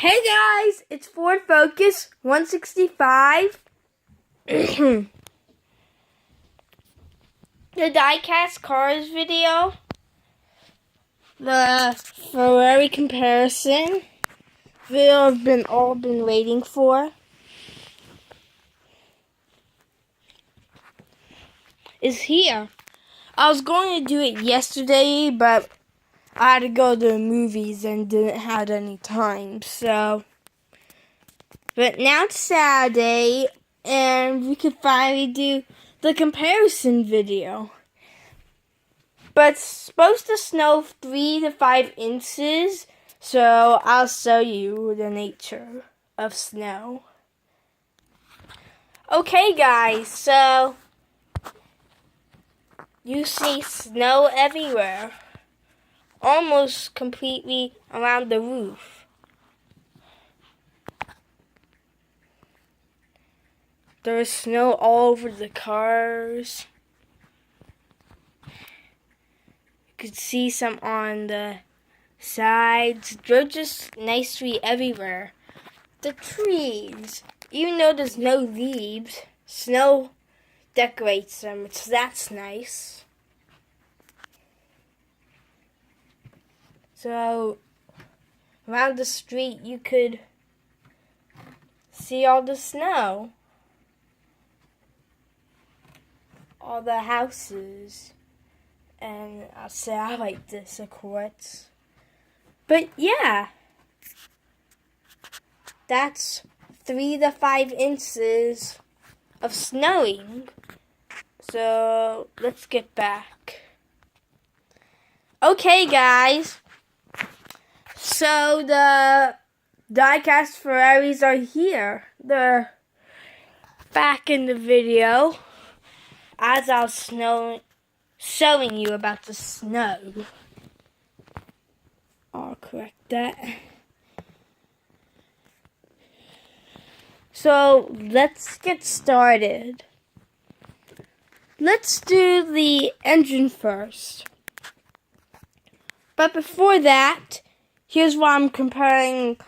Hey guys, it's Ford Focus 165. The Diecast cars video. The Ferrari comparison video I've all been waiting for. Is here. I was going to do it yesterday, but I had to go to the movies and didn't have any time, but now it's Saturday, and we could finally do the comparison video. But it's supposed to snow 3 to 5 inches, so I'll show you the nature of snow. Okay guys, so you see snow everywhere, almost completely around the roof. There's snow all over the cars. You could see some on the sides. They're just nicely everywhere. The trees, even though there's no leaves, snow decorates them, so that's nice. So, around the street you could see all the snow. All the houses, and I'll say I like this, of course. But yeah, that's 3 to 5 inches of snowing. So let's get back. Okay, guys. So the Diecast Ferraris are here. They're back in the video. As I was showing you about the snow. I'll correct that. So let's get started. Let's do the engine first. But before that, here's why I'm comparing $1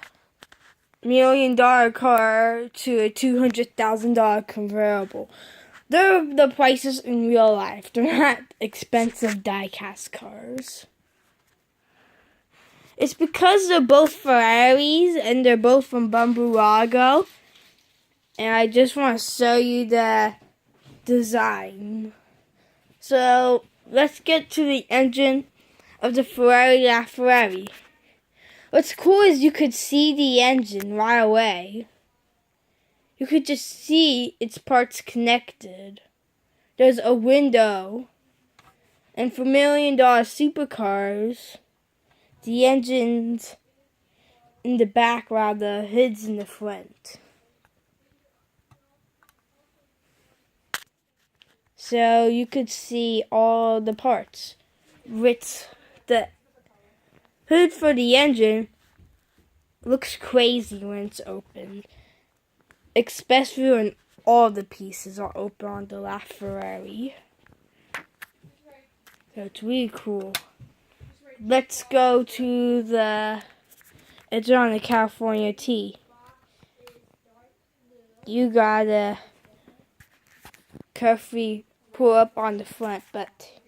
million car to a $200,000 convertible. They're the prices in real life. They're not expensive die-cast cars. It's because they're both Ferraris and they're both from Bamburago. And I just want to show you the design. So let's get to the engine of the Ferrari LaFerrari. What's cool is you could see the engine right away. You could just see its parts connected. There's a window. And for $1 million supercars, the engine's in the back while the hood's in the front. So you could see all the parts. With the hood for the engine looks crazy when it's open. Especially when all the pieces are open on the LaFerrari. So it's really cool. Let's go to it's on the California T. You gotta carefully pull up on the front, but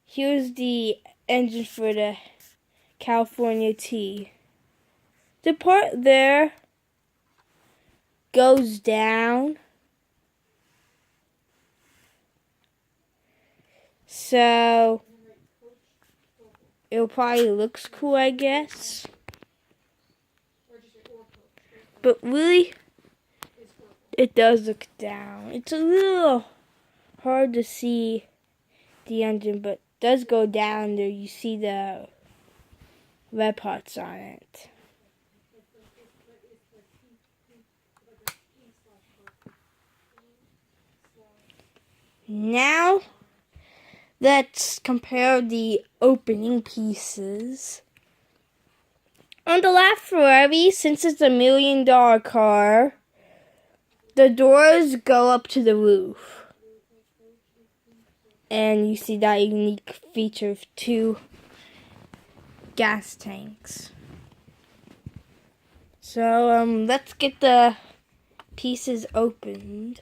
here's the engine for the California T. The part there goes down, so it probably looks cool, I guess, but really it does look down. It's a little hard to see the engine, but it does go down there. You see the red parts on it. Now, let's compare the opening pieces. On the LaFerrari, since it's a $1 million car, the doors go up to the roof. And you see that unique feature of 2 gas tanks. So let's get the pieces opened.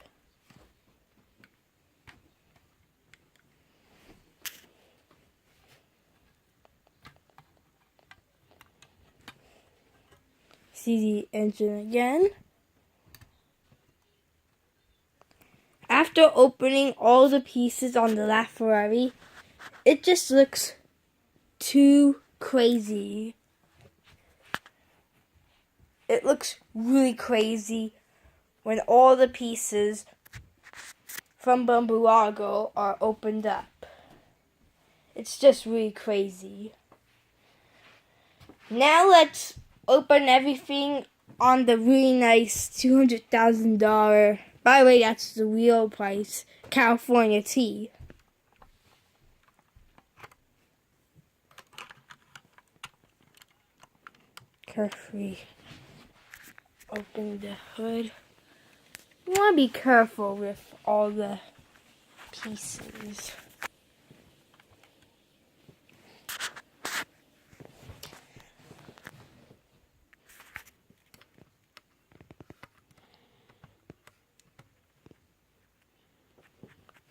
See the engine again. After opening all the pieces on the LaFerrari, it just looks too crazy. It looks really crazy when all the pieces from Bambulago are opened up. It's just really crazy. Now let's open everything on the really nice $200,000. By the way, that's the real price. California T. Carefully open the hood. You want to be careful with all the pieces.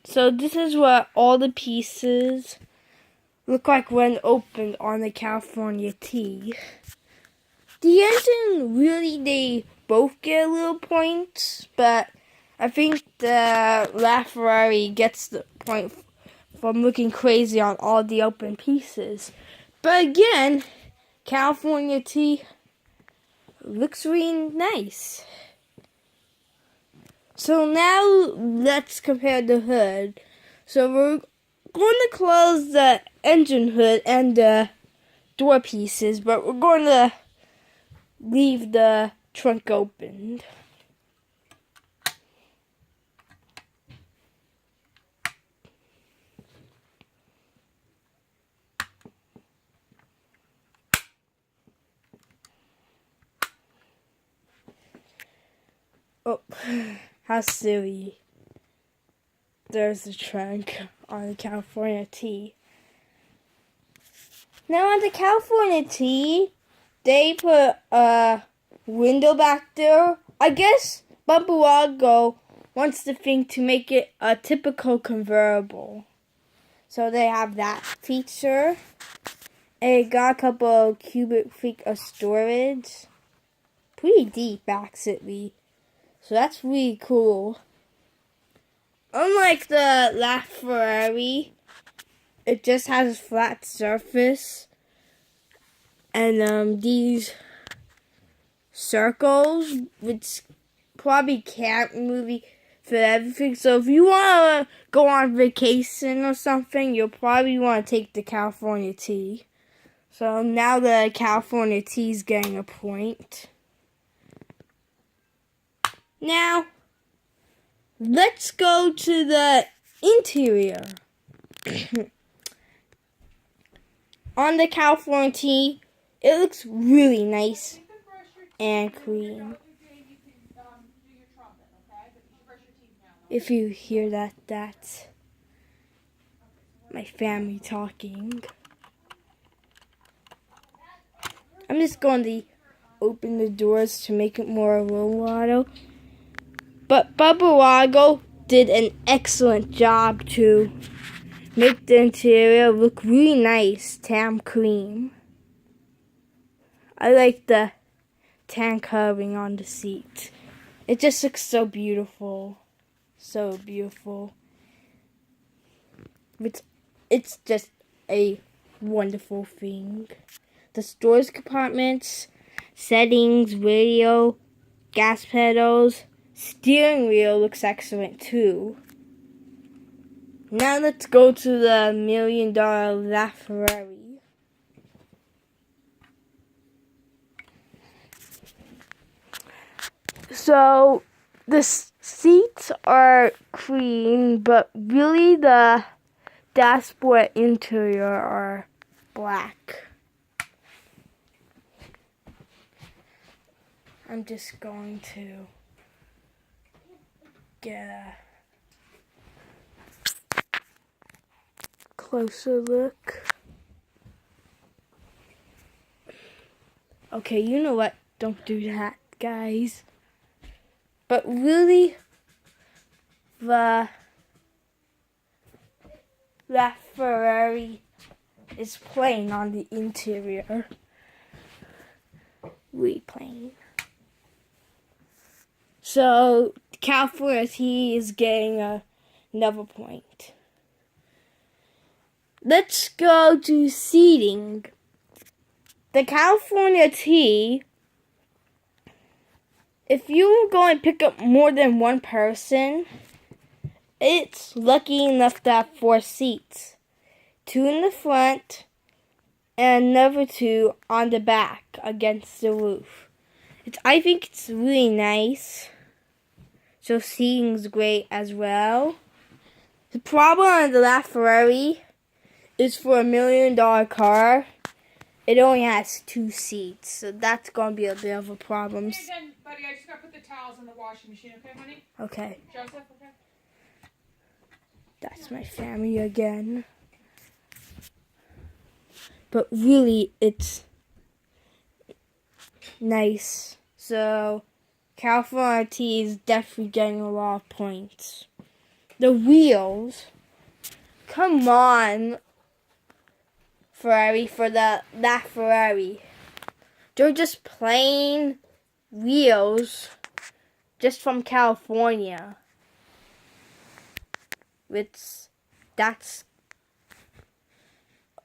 So this is what all the pieces look like when opened on the California T. The engine, really, they both get a little points, but I think the LaFerrari gets the point from looking crazy on all the open pieces. But again, California T looks really nice. So now let's compare the hood. So we're going to close the engine hood and the door pieces, but we're going to leave the trunk opened. Oh, how silly. There's the trunk on the California T. Now on the California T, they put a window back there. I guess Bambulago wants the thing to make it a typical convertible. So they have that feature. And it got a couple cubic feet of storage. Pretty deep, actually. So that's really cool. Unlike the LaFerrari, it just has a flat surface. And these circles, which probably can't really fit everything. So if you want to go on vacation or something, you'll probably want to take the California T. So now the California T is getting a point. Now, let's go to the interior. On the California T, it looks really nice and clean. If you hear that, that's my family talking. I'm just going to open the doors to make it more role model. But Bambulago did an excellent job to make the interior look really nice, tan cream. I like the tan coloring on the seat. It just looks so beautiful. So beautiful. It's just a wonderful thing. The storage compartments, settings, radio, gas pedals, steering wheel looks excellent too. Now let's go to the $1 million LaFerrari. So the seats are clean, but really the dashboard interior are black. I'm just going to get a closer look. Okay, you know what? Don't do that, guys. But really, the Ferrari is plain on the interior. Really plain. So California T is getting another point. Let's go to seating. The California T, if you go and pick up more than one person, it's lucky enough to have 4 seats. 2 in the front and another 2 on the back against the roof. I think it's really nice. So seating's great as well. The problem on the Ferrari is for $1 million car, it only has 2 seats. So that's going to be a bit of a problem. Hey, then, buddy, I just got to put the towels in the washing machine, okay, honey? Okay. Joseph, okay? That's my family again. But really, it's nice. So California T is definitely getting a lot of points. The wheels. Come on, Ferrari, for that Ferrari. They're just plain wheels just from California. That's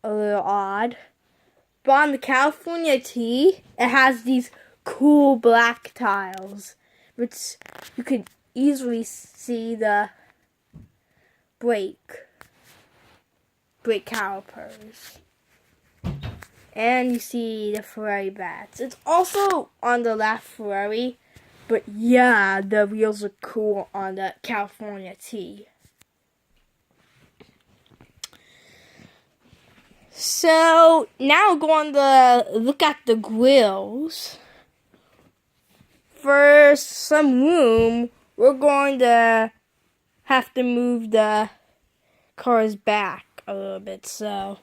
a little odd. But on the California T, it has these cool black tiles, which you could easily see the brake calipers. And you see the Ferrari bats. It's also on the Ferrari, but yeah, the wheels are cool on the California T. So now we're going to look at the grills. For some room, we're going to have to move the cars back a little bit so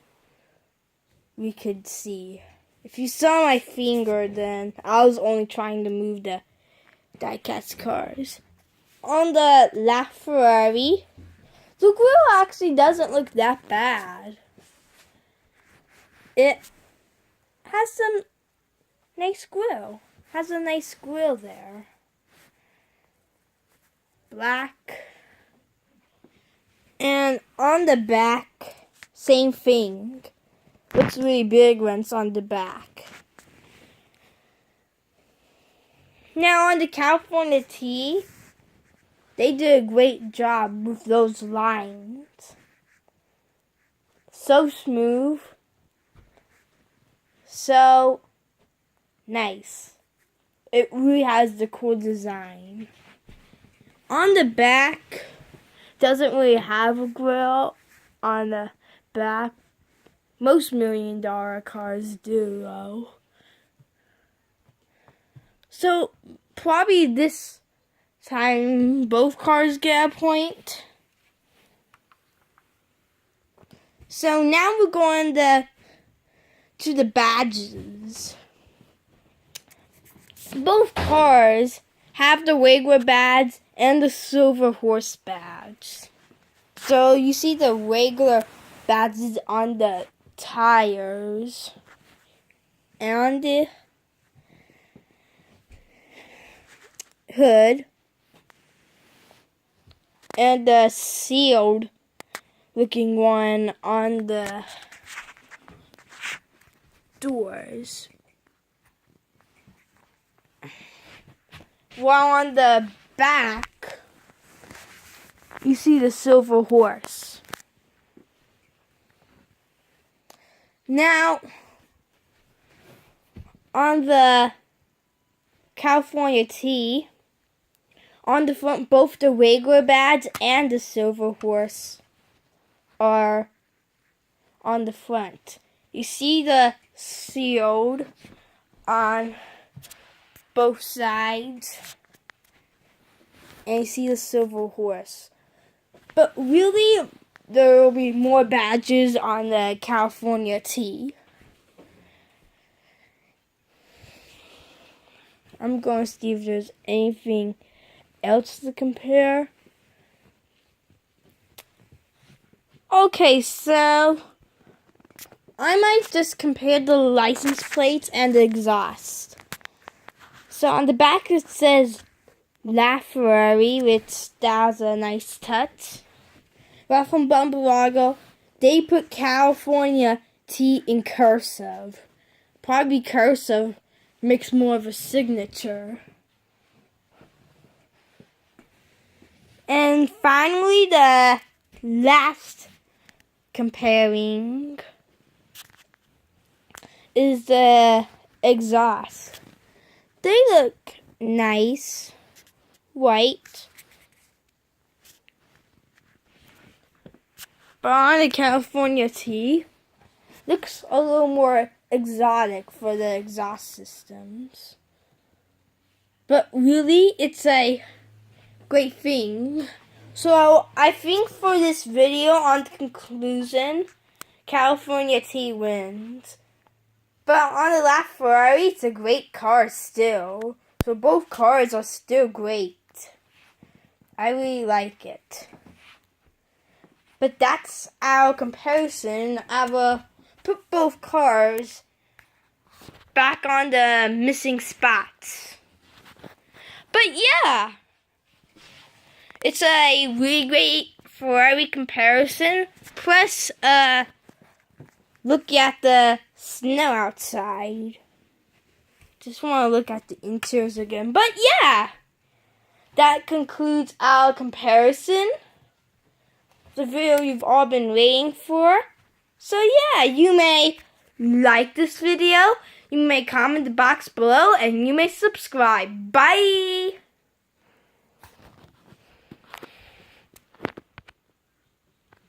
we could see. If you saw my finger, then I was only trying to move the Diecast cars. On the Ferrari, the grill actually doesn't look that bad. It has some nice grill. Has a nice grill there. Black. And on the back, same thing. Looks really big when it's on the back. Now on the California T, they did a great job with those lines. So smooth. So nice. It really has the cool design. On the back, doesn't really have a grill on the back. Most $1 million cars do, though. So probably this time both cars get a point. So now we're going to the badges. Both cars have the regular badge and the silver horse badge. So you see the regular badges on the tires and on the hood and the sealed looking one on the doors. While on the back, you see the silver horse. Now, on the California T, on the front, both the regular badge and the silver horse are on the front. You see the sealed on both sides, and you see the silver horse. But really, there will be more badges on the California T. I'm going to see if there's anything else to compare. Okay, so I might just compare the license plates and the exhaust. So on the back it says La Ferrari, which has a nice touch. But from Bumblerago, they put California T in cursive. Probably cursive makes more of a signature. And finally, the last comparing is the exhaust. They look nice, white. But on the California T, looks a little more exotic for the exhaust systems. But really, it's a great thing. So I think for this video, on the conclusion, California T wins. But on the LaFerrari, it's a great car still. So both cars are still great. I really like it. But that's our comparison. I will put both cars back on the missing spots. But yeah, it's a really great Ferrari comparison. Plus, look at the snow outside. Just want to look at the interiors again. But yeah, that concludes our comparison. The video you've all been waiting for. So yeah, you may like this video, you may comment in the box below, and you may subscribe. Bye!